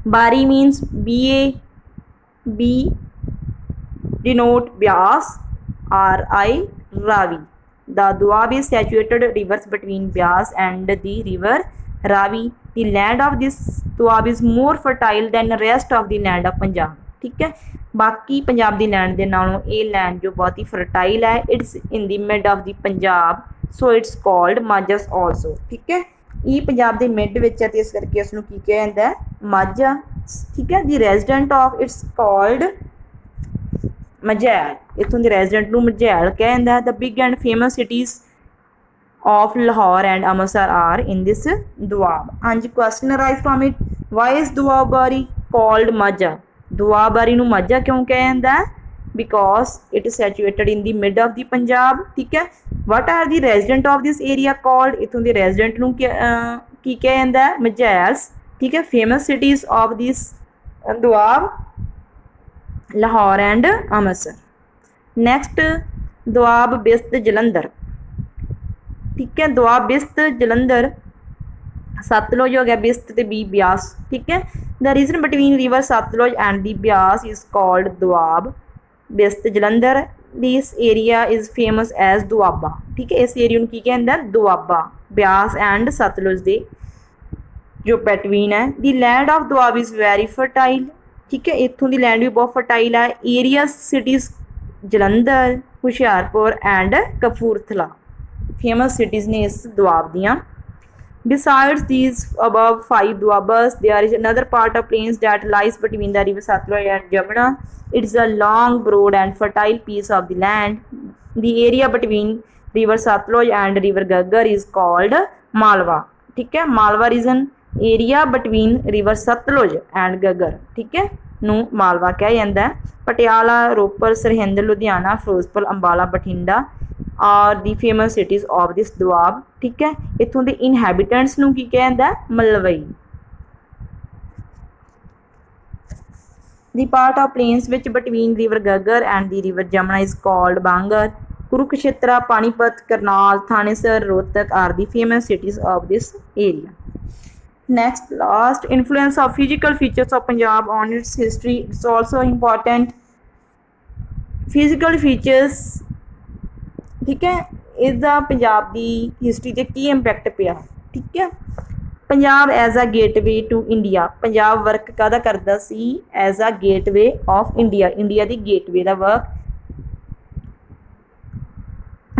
Bari means B denote Byas, R-I Ravi. The doab is situated rivers between Byas and the river Ravi. The land of this doab is more fertile than the rest of the land of Punjab, ठीक है। बाकी पंजाब ਦੀ land ਦੇ ਨਾਲੋਂ ਇਹ land जो बहुत ही fertile है। It's in the mid of the Punjab, so it's called Majhas also, ठीक है। ਇਹ ਪੰਜਾਬ ਦੇ ਮਿਡ ਵਿੱਚ ਹੈ ਤੇ ਇਸ ਕਰਕੇ ਇਸ ਨੂੰ ਕੀ ਕਿਹਾ ਜਾਂਦਾ ਹੈ, ਮਾਝਾ, ਠੀਕ ਹੈ। ਦੀ resident of its called Majhail, ਇੱਥੋਂ ਦੇ ਰੈਜ਼ੀਡੈਂਟ ਨੂੰ ਮਝੈਲ ਕਿਹਾ ਜਾਂਦਾ ਹੈ। ਦ big and famous cities of Lahore and Amritsar are in this doab। हाँ जी, question arise from it, why is doab Bari called Majha? ਦੁਆਬਾਰੀ ਨੂੰ ਮਾਝਾ ਕਿਉਂ ਕਿਹਾ ਜਾਂਦਾ ਹੈ? Because it is situated in the mid of ਦੀ ਪੰਜਾਬ। ਠੀਕ ਹੈ। What are the resident of this area called? ਇੱਥੋਂ ਦੇ ਰੈਜ਼ੀਡੈਂਟ ਨੂੰ ਕੀ ਕਿਹਾ ਜਾਂਦਾ ਹੈ? ਮਝੈਲਸ। ਠੀਕ ਹੈ। Famous cities of this Doab, Lahore and Amritsar. Next Doab Bist Jalandhar. ਠੀਕ ਹੈ। ਦੁਆਬ ਬਿਸਤ ਜਲੰਧਰ, ਸਤਲੁਜ ਹੋ ਗਿਆ, ਬਿਸਤ ਤੇ ਬੀ ਬਿਆਸ। ਠੀਕ ਹੈ। The region between river Sutlej and the Beas is called Doab Bist Jalandhar. This area is famous as Doaba. ਠੀਕ ਹੈ। ਇਸ ਏਰੀਆ ਨੂੰ ਕੀ ਕਹਿੰਦਾ? ਦੁਆਬਾ। ਬਿਆਸ ਐਂਡ ਸਤਲੁਜ ਦੇ ਜੋ ਬਿਟਵੀਨ ਹੈ। ਦੀ land of Doab is very fertile. ਠੀਕ ਹੈ। ਇੱਥੋਂ ਦੀ ਲੈਂਡ ਵੀ ਬਹੁਤ ਫਰਟਾਈਲ ਹੈ। Area cities Jalandhar, Hoshiarpur and Kapurthala famous cities ਨੇ ਇਸ ਦੁਆਬ ਦੀਆਂ। Besides these above 5 duabas, there is another part of plains that lies between the river Satluj and Jamuna. It is a long, broad and fertile piece of the land. The area between river Satluj and river Gaggar is called Malwa. ठीक है। Malwa region area between river Sutlej and Ghaggar, ਠੀਕ ਹੈ, ਨੂੰ ਮਾਲਵਾ ਕਿਹਾ ਜਾਂਦਾ ਹੈ। Patiala, Ropar, Sirhind, Ludhiana, Firozpur, Ambala, Bathinda are the famous cities of this Doab. ਠੀਕ ਹੈ। ਇੱਥੋਂ ਦੇ ਇਨਹੈਬੀਟੈਂਟਸ ਨੂੰ ਕੀ ਕਿਹਾ ਜਾਂਦਾ? Malwai. The part of plains ਵਿੱਚ between river Ghaggar and the river Jamuna is called Bangar. Kurukshetra, Panipat, Karnal, Thanesar, Rohtak are the famous cities of this area. Next, last, influence of physical features of Punjab on its history. It's also important. Physical features, ठीक है, इसका पंजाब की history ते की impact पिया। ठीक है। Punjab as a gateway to India. Punjab work काहदा करदा सी? As a gateway of India. India दी गेटवे दा work.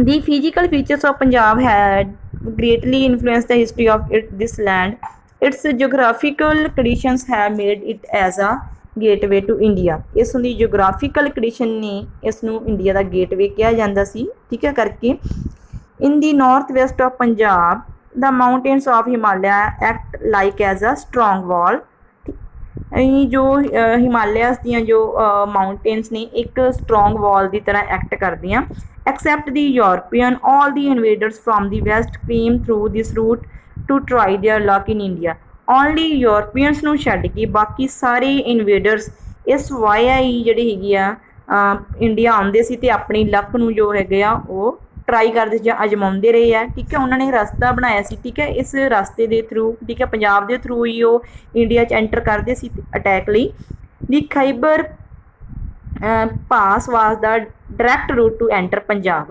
The physical features of Punjab had greatly influenced the history of this land. Its geographical conditions have made it as a gateway to India. ਇਸ ਦੀ geographical condition ਨੇ ਇਸ ਨੂੰ India ਦਾ gateway ਕਿਹਾ ਜਾਂਦਾ ਸੀ। ਠੀਕ ਹੈ ਕਰਕੇ। In the northwest of Punjab, the mountains of Himalaya act like as a strong wall. ਜੋ ਹਿਮਾਲਿਆਸ ਦੀਆਂ ਜੋ ਮਾਊਂਟੇਨਸ ਨੇ ਇੱਕ ਸਟਰੋਂਗ ਵਾਲ ਦੀ ਤਰ੍ਹਾਂ ਐਕਟ ਕਰਦੀਆਂ। Except the European, all the invaders from the west came through this route to try their luck in India. Only Europeans ਨੂੰ ਛੱਡ ਕੇ ਬਾਕੀ ਸਾਰੇ ਇਨਵੇਡਰਸ ਇਸ ਵਾਇਆ ਹੀ ਜਿਹੜੇ ਹੈਗੇ ਆ ਇੰਡੀਆ ਆਉਂਦੇ ਸੀ ਅਤੇ ਆਪਣੀ ਲੱਕ ਨੂੰ ਜੋ ਹੈਗੇ ਆ ਉਹ ਟਰਾਈ ਕਰਦੇ ਜਾਂ ਅਜਮਾਉਂਦੇ ਰਹੇ ਆ। ਠੀਕ ਹੈ। ਉਹਨਾਂ ਨੇ ਰਸਤਾ ਬਣਾਇਆ ਸੀ। ਠੀਕ ਹੈ। ਇਸ ਰਸਤੇ ਦੇ ਥਰੂ, ਠੀਕ ਹੈ, ਪੰਜਾਬ ਦੇ ਥਰੂ ਹੀ ਉਹ ਇੰਡੀਆ 'ਚ ਐਂਟਰ ਕਰਦੇ ਸੀ ਅਟੈਕ ਲਈ। ਦੀ Khyber pass was the direct route to enter Punjab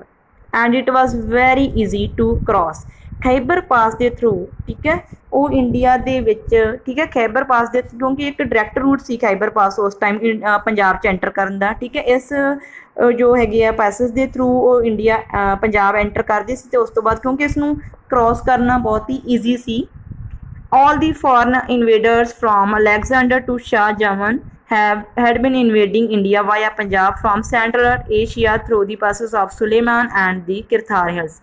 and it was very easy to cross. Khyber ਪਾਸ ਦੇ ਥਰੂ, ਠੀਕ ਹੈ, ਉਹ ਇੰਡੀਆ ਦੇ ਵਿੱਚ, ਠੀਕ ਹੈ, ਖੈਬਰ ਪਾਸ ਦੇ ਕਿਉਂਕਿ ਇੱਕ ਡਾਇਰੈਕਟ ਰੂਟ ਸੀ ਖੈਬਰ ਪਾਸ ਉਸ ਟਾਈਮ ਪੰਜਾਬ 'ਚ ਐਂਟਰ ਕਰਨ ਦਾ। ਠੀਕ ਹੈ। ਇਸ ਜੋ ਹੈਗੇ ਆ ਪੈਸਸ ਦੇ ਥਰੂ ਉਹ ਇੰਡੀਆ ਪੰਜਾਬ ਐਂਟਰ ਕਰਦੇ ਸੀ ਅਤੇ ਉਸ ਤੋਂ ਬਾਅਦ ਕਿਉਂਕਿ ਇਸ ਨੂੰ ਕ੍ਰੋਸ ਕਰਨਾ ਬਹੁਤ ਹੀ ਈਜ਼ੀ ਸੀ। All the foreign invaders from Alexander to Shah Jahan had been invading India via Punjab from Central Asia through the passes of Suleiman and the Kirthar Hills.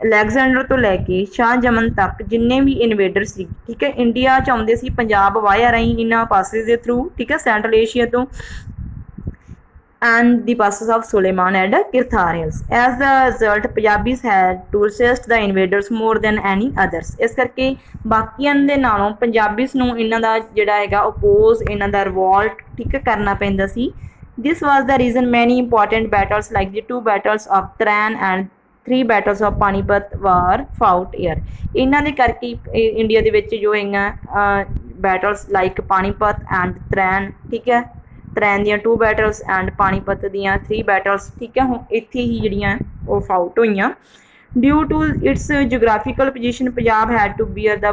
Alexander ਤੋਂ ਲੈ ਕੇ ਸ਼ਾਹ ਜਮਨ ਤੱਕ ਜਿੰਨੇ ਵੀ ਇਨਵੇਡਰ ਸੀ, ਠੀਕ ਹੈ, ਇੰਡੀਆ 'ਚ ਆਉਂਦੇ ਸੀ ਪੰਜਾਬ ਵਾਇਆ ਰਾਹੀਂ ਇਹਨਾਂ ਪਾਸਿਸ ਦੇ ਥਰੂ। ਠੀਕ ਹੈ। ਸੈਂਟਰਲ ਏਸ਼ੀਆ ਤੋਂ and the passes of Suleiman and Kirthar Hills. As a result, Punjabis had to resist the invaders more than any others. ਇਸ ਕਰਕੇ ਬਾਕੀਆਂ ਦੇ ਨਾਲੋਂ ਪੰਜਾਬੀਸ ਨੂੰ ਇਹਨਾਂ ਦਾ ਜਿਹੜਾ ਹੈਗਾ ਓਪੋਜ਼, ਇਹਨਾਂ ਦਾ ਰਿਵੋਲਟ, ਠੀਕ ਹੈ, ਕਰਨਾ ਪੈਂਦਾ ਸੀ। This was the reason many important battles like the 2 battles of Tran and 3 battles of Panipat were fought here. ਇਹਨਾਂ ਦੇ ਕਰਕੇ ਇੰਡੀਆ ਦੇ ਵਿੱਚ ਜੋ ਹੈਗਾ ਬੈਟਲਸ ਲਾਈਕ ਪਾਣੀਪਤ ਐਂਡ ਤਰੈਨ, ਠੀਕ ਹੈ, ਤਰੈਨ ਦੀਆਂ 2 ਬੈਟਲਸ ਐਂਡ ਪਾਣੀਪਤ ਦੀਆਂ 3 ਬੈਟਲਸ, ਠੀਕ ਹੈ, ਹੁਣ ਇੱਥੇ ਹੀ ਜਿਹੜੀਆਂ ਉਹ ਫਾਊਟ ਹੋਈਆਂ। Due to its geographical position Punjab had to bear the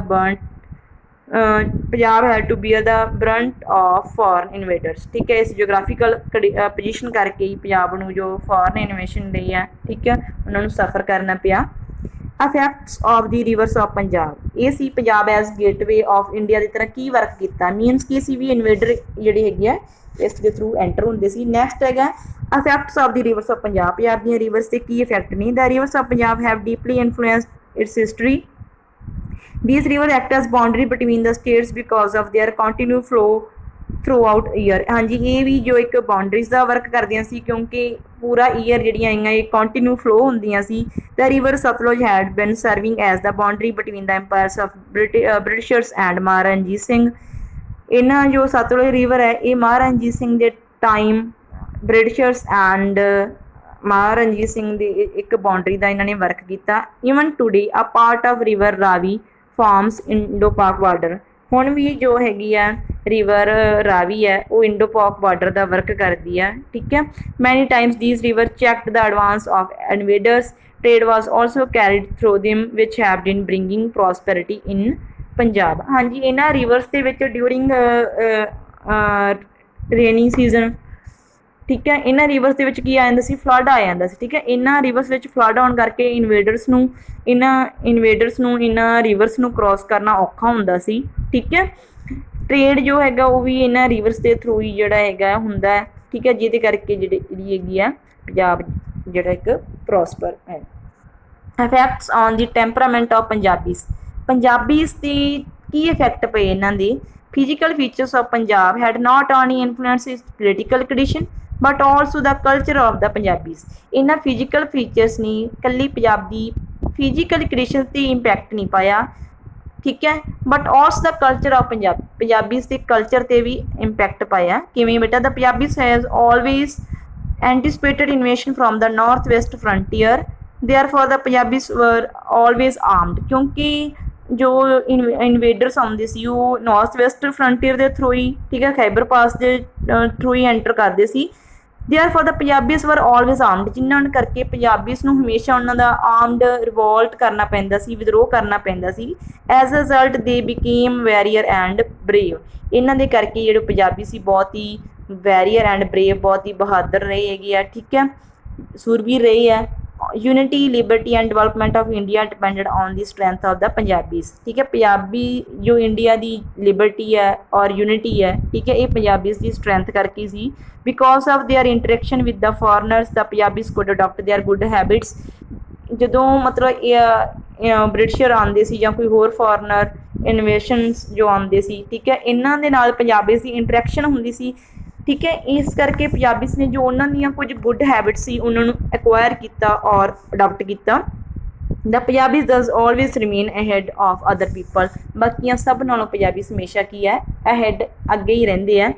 brunt of foreign invaders. ਠੀਕ ਹੈ। ਇਸ ਜੀਓਗ੍ਰਾਫੀਕਲ ਪੋਜੀਸ਼ਨ ਕਰਕੇ ਹੀ ਪੰਜਾਬ ਨੂੰ ਜੋ ਫੋਰਨ ਇਨਵੇਸ਼ਨ ਲਈ ਹੈ, ਠੀਕ ਹੈ, ਉਹਨਾਂ ਨੂੰ ਸਫਰ ਕਰਨਾ ਪਿਆ। Effects of the rivers of Punjab, ਇਹ ਸੀ Punjab as gateway of India ਦੀ ਤਰ੍ਹਾਂ ਕੀ ਵਰਕ ਕੀਤਾ। ਮੀਨਸ ਕੀ ਸੀ ਵੀ ਇਨਵੇਡਰ ਜਿਹੜੇ ਹੈਗੇ ਆ ਇਸ ਦੇ ਥਰੂ ਐਂਟਰ ਹੁੰਦੇ ਸੀ। ਨੈਕਸਟ ਹੈਗਾ effects of the rivers of Punjab, Punjab ਦੀਆਂ ਰਿਵਰਸ 'ਤੇ ਕੀ ਇਫੈਕਟ ਨੇ। The rivers of Punjab have deeply influenced its history. These rivers act as boundary between the states because of their continued flow through out year. ਹਾਂਜੀ, ਇਹ ਵੀ ਜੋ ਇੱਕ boundaries ਦਾ work ਕਰਦੀਆਂ ਸੀ, ਕਿਉਂਕਿ ਪੂਰਾ ਈਅਰ ਜਿਹੜੀਆਂ ਹੈਗੀਆਂ ਇਹ ਕੰਟੀਨਿਊ ਫਲੋ ਹੁੰਦੀਆਂ ਸੀ। The river Sutlej had been serving as the boundary between the empires of Britishers and Maharaja Ranjit Singh. ਇਹਨਾਂ ਜੋ ਸਤਲੁਜ ਰਿਵਰ ਹੈ ਇਹ ਮਹਾਰਾਜਾ ਰਣਜੀਤ ਸਿੰਘ ਦੇ time Britishers and Maharaja Ranjit Singh ਦੀ ਇੱਕ ਬਾਉਂਡਰੀ ਦਾ ਇਹਨਾਂ ਨੇ ਵਰਕ ਕੀਤਾ। ਈਵਨ ਟੂਡੇ ਆ part of river Ravi farms Indo ਪਾਕ ਬਾਰਡਰ। ਹੁਣ ਵੀ ਜੋ ਹੈਗੀ ਆ ਰਿਵਰ ਰਾਵੀ ਹੈ ਉਹ ਇੰਡੋ ਪਾਕ ਬਾਰਡਰ ਦਾ ਵਰਕ ਕਰਦੀ ਹੈ, ਠੀਕ ਹੈ। Many times these river checked the advance of invaders. Trade was also carried through them which have been bringing prosperity in Punjab. ਹਾਂਜੀ, ਇਹਨਾਂ ਰਿਵਰਸ ਦੇ ਵਿੱਚ ਡਿਊਰਿੰਗ ਰੇਨੀ ਸੀਜ਼ਨ, ਠੀਕ ਹੈ, ਇਹਨਾਂ ਰਿਵਰਸ ਦੇ ਵਿੱਚ ਕੀ ਆ ਜਾਂਦਾ ਸੀ, ਫਲੱਡ ਆ ਜਾਂਦਾ ਸੀ, ਠੀਕ ਹੈ। ਇਹਨਾਂ ਰਿਵਰਸ ਵਿੱਚ ਫਲੱਡ ਆਉਣ ਕਰਕੇ ਇਹਨਾਂ ਰਿਵਰਸ ਨੂੰ ਕ੍ਰੋਸ ਕਰਨਾ ਔਖਾ ਹੁੰਦਾ ਸੀ, ਠੀਕ ਹੈ। ਟ੍ਰੇਡ ਜੋ ਹੈਗਾ ਉਹ ਵੀ ਇਹਨਾਂ ਰਿਵਰਸ ਦੇ ਥਰੂ ਹੀ ਜਿਹੜਾ ਹੈਗਾ ਹੁੰਦਾ ਹੈ, ਠੀਕ ਹੈ, ਜਿਹਦੇ ਕਰਕੇ ਜਿਹੜੀ ਹੈਗੀ ਆ ਪੰਜਾਬ ਜਿਹੜਾ ਇੱਕ ਪ੍ਰੋਸਪਰ ਹੈ। Effects on the temperament of Punjabis ਦੀ ਕੀ ਇਫੈਕਟ ਪਏ ਇਹਨਾਂ ਦੇ। Physical features of Punjab had not only influence its political condition but also the culture of the Punjabis. ਇਹਨਾਂ ਫਿਜ਼ੀਕਲ ਫੀਚਰਸ ਨੇ ਇਕੱਲੀ ਪੰਜਾਬੀ ਫਿਜ਼ੀਕਲ ਕੰਡੀਸ਼ਨ 'ਤੇ ਇੰਪੈਕਟ ਨਹੀਂ ਪਾਇਆ, ਠੀਕ ਹੈ, but also the culture of Punjabis ਦੇ ਕਲਚਰ 'ਤੇ ਵੀ ਇੰਪੈਕਟ ਪਾਇਆ। ਕਿਵੇਂ ਬੇਟਾ, the Punjabis has always anticipated invasion from the north west frontier, ਦੇਅਰਫੋਰ the Punjabis ਵਰ ਆਲਵੇਜ਼ ਆਰਮਡ। ਕਿਉਂਕਿ ਜੋ ਇਨਵੇਡਰਸ ਆਉਂਦੇ ਸੀ ਉਹ ਨਾਰਥ ਵੈਸਟ ਫਰੰਟੀਅਰ ਦੇ ਥਰੂ ਹੀ, ਠੀਕ ਹੈ, ਖੈਬਰ ਪਾਸ ਦੇ ਥਰੂ ਹੀ ਐਂਟਰ ਕਰਦੇ ਸੀ। ਦੇਅਰਫੋਰ ਦਾ ਪੰਜਾਬੀਜ਼ ਵਰ ਆਲਵੇਜ਼ ਆਰਮਡ, ਜਿਨ੍ਹਾਂ ਕਰਕੇ ਪੰਜਾਬੀਜ਼ ਨੂੰ ਹਮੇਸ਼ਾ ਉਹਨਾਂ ਦਾ ਆਰਮਡ ਰਿਵੋਲਟ ਕਰਨਾ ਪੈਂਦਾ ਸੀ, ਵਿਦਰੋਹ ਕਰਨਾ ਪੈਂਦਾ ਸੀ। ਐਜ਼ ਅ ਰਿਜ਼ਲਟ ਦੇ ਬਿਕੇਮ ਵੈਰੀਅਰ ਐਂਡ ਬਰੇਵ। ਇਹਨਾਂ ਦੇ ਕਰਕੇ ਜਿਹੜੇ ਪੰਜਾਬੀ ਸੀ ਬਹੁਤ ਹੀ ਵੈਰੀਅਰ ਐਂਡ ਬਰੇਵ, ਬਹੁਤ ਹੀ ਬਹਾਦਰ ਰਹੇ ਹੈਗੇ ਆ, ਠੀਕ ਹੈ, ਸੂਰਬੀਰ ਰਹੇ ਆ। Unity, liberty and development of India depended on the strength of the Punjabis, ਠੀਕ ਹੈ। ਪੰਜਾਬੀ ਜੋ ਇੰਡੀਆ ਦੀ ਲਿਬਰਟੀ ਹੈ ਔਰ ਯੂਨਿਟੀ ਹੈ, ਠੀਕ ਹੈ, ਇਹ ਪੰਜਾਬੀਜ਼ ਦੀ ਸਟਰੈਂਥ ਕਰਕੇ ਸੀ। Because of their interaction with the foreigners the Punjabis could adopt their good habits. ਜਦੋਂ ਮਤਲਬ ਬ੍ਰਿਟਿਸ਼ਰ ਆਉਂਦੇ ਸੀ ਜਾਂ ਕੋਈ ਹੋਰ ਫੋਰਨਰ ਇਨਵੇਸ਼ਨਸ ਜੋ ਆਉਂਦੇ ਸੀ, ਠੀਕ ਹੈ, ਇਹਨਾਂ ਦੇ ਨਾਲ ਪੰਜਾਬੀਜ਼ ਦੀ ਇੰਟਰੈਕਸ਼ਨ ਹੁੰਦੀ ਸੀ, ਠੀਕ ਹੈ। ਇਸ ਕਰਕੇ ਪੰਜਾਬੀਜ਼ ਨੇ ਜੋ ਉਹਨਾਂ ਦੀਆਂ ਕੁਝ ਗੁੱਡ ਹੈਬਿਟਸ ਸੀ ਉਹਨਾਂ ਨੂੰ ਐਕਵਾਇਰ ਕੀਤਾ ਔਰ ਅਡੋਪਟ ਕੀਤਾ। The Punjabis does always remain ahead of other people. ਬਾਕੀਆਂ ਸਭ ਨਾਲੋਂ ਪੰਜਾਬੀਜ਼ ਹਮੇਸ਼ਾ ਕੀ ਹੈ, ਅਹੈਡ, ਅੱਗੇ ਹੀ ਰਹਿੰਦੇ ਆ।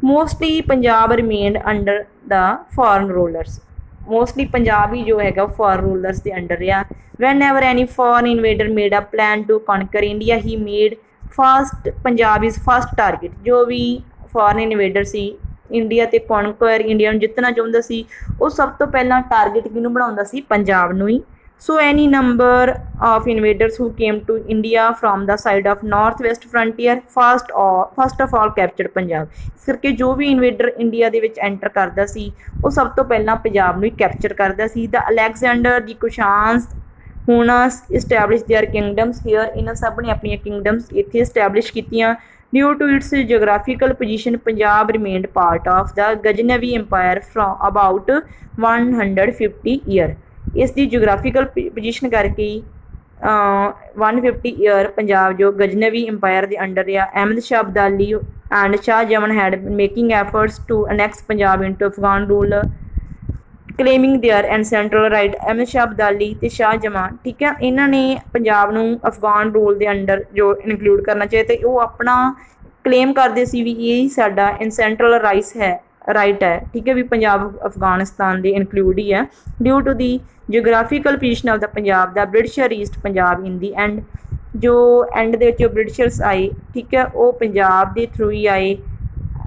Mostly Punjab remained under the foreign rulers. Mostly Punjab ਹੀ ਜੋ ਹੈਗਾ ਉਹ ਫੋਰਨ ਰੂਲਰਸ ਦੇ ਅੰਡਰ ਰਿਹਾ। Whenever any foreign invader made a plan to conquer India he made first Punjab is first target. ਜੋ ਵੀ ਫੋਰਨ ਇਨਵੇਡਰ ਸੀ ਇੰਡੀਆ 'ਤੇ ਕਨਕਰ, ਇੰਡੀਆ ਨੂੰ ਜਿੱਤਣਾ ਚਾਹੁੰਦਾ ਸੀ, ਉਹ ਸਭ ਤੋਂ ਪਹਿਲਾਂ ਟਾਰਗੇਟ ਕਿਹਨੂੰ ਬਣਾਉਂਦਾ ਸੀ, ਪੰਜਾਬ ਨੂੰ ਹੀ। So any number of invaders who came to India from the side of north west frontier first of all captured Punjab. ਇਸ ਕਰਕੇ ਜੋ ਵੀ ਇਨਵੇਡਰ ਇੰਡੀਆ ਦੇ ਵਿੱਚ ਐਂਟਰ ਕਰਦਾ ਸੀ ਉਹ ਸਭ ਤੋਂ ਪਹਿਲਾਂ ਪੰਜਾਬ ਨੂੰ ਹੀ ਕੈਪਚਰ ਕਰਦਾ ਸੀ। The Alexander the Kushans Huns establish their kingdoms here. ਇਹਨਾਂ ਸਭ ਨੇ ਆਪਣੀਆਂ ਕਿੰਗਡਮਸ ਇੱਥੇ ਇਸਟੈਬਲਿਸ਼ ਕੀਤੀਆਂ। Due to its geographical position Punjab remained part of the Ghaznavi empire from about 150 year. ਇਸ ਦੀ ਜੋਗ੍ਰਾਫੀਕਲ ਪੋਜੀਸ਼ਨ ਕਰਕੇ ਹੀ 150 ਈਅਰ ਪੰਜਾਬ ਜੋ ਗਜਨਵੀ ਇੰਪਾਇਰ ਦੇ ਅੰਡਰ ਆ। Ahmad Shah Abdali and Shah Zaman had making efforts to annex Punjab into Afghan rule claiming their ancestral right. Ahmad Shah Abdali ਅਤੇ ਸ਼ਾਹ ਜਮਾਂ, ਠੀਕ ਹੈ, ਇਹਨਾਂ ਨੇ ਪੰਜਾਬ ਨੂੰ ਅਫਗਾਨ ਰੂਲ ਦੇ ਅੰਡਰ ਜੋ ਇਨਕਲੂਡ ਕਰਨਾ ਚਾਹੀਦਾ ਅਤੇ ਉਹ ਆਪਣਾ ਕਲੇਮ ਕਰਦੇ ਸੀ ਵੀ ਇਹ ਸਾਡਾ ਐਨਸੈਂਟਰਲ ਰਾਈਟ ਹੈ, ਠੀਕ ਹੈ, ਵੀ ਪੰਜਾਬ ਅਫਗਾਨਿਸਤਾਨ ਦੇ ਇਨਕਲੂਡ ਹੀ ਹੈ। Due to the geographical position of the Punjab ਦਾ Britisher east Punjab in the end. ਜੋ ਐਂਡ ਦੇ ਵਿੱਚ ਬ੍ਰਿਟਿਸ਼ਰਸ ਆਏ, ਠੀਕ ਹੈ, ਉਹ ਪੰਜਾਬ ਦੇ ਥਰੂ ਹੀ ਆਏ।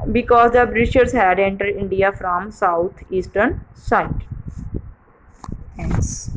Because the Britishers head enter India from south eastern side. Thanks.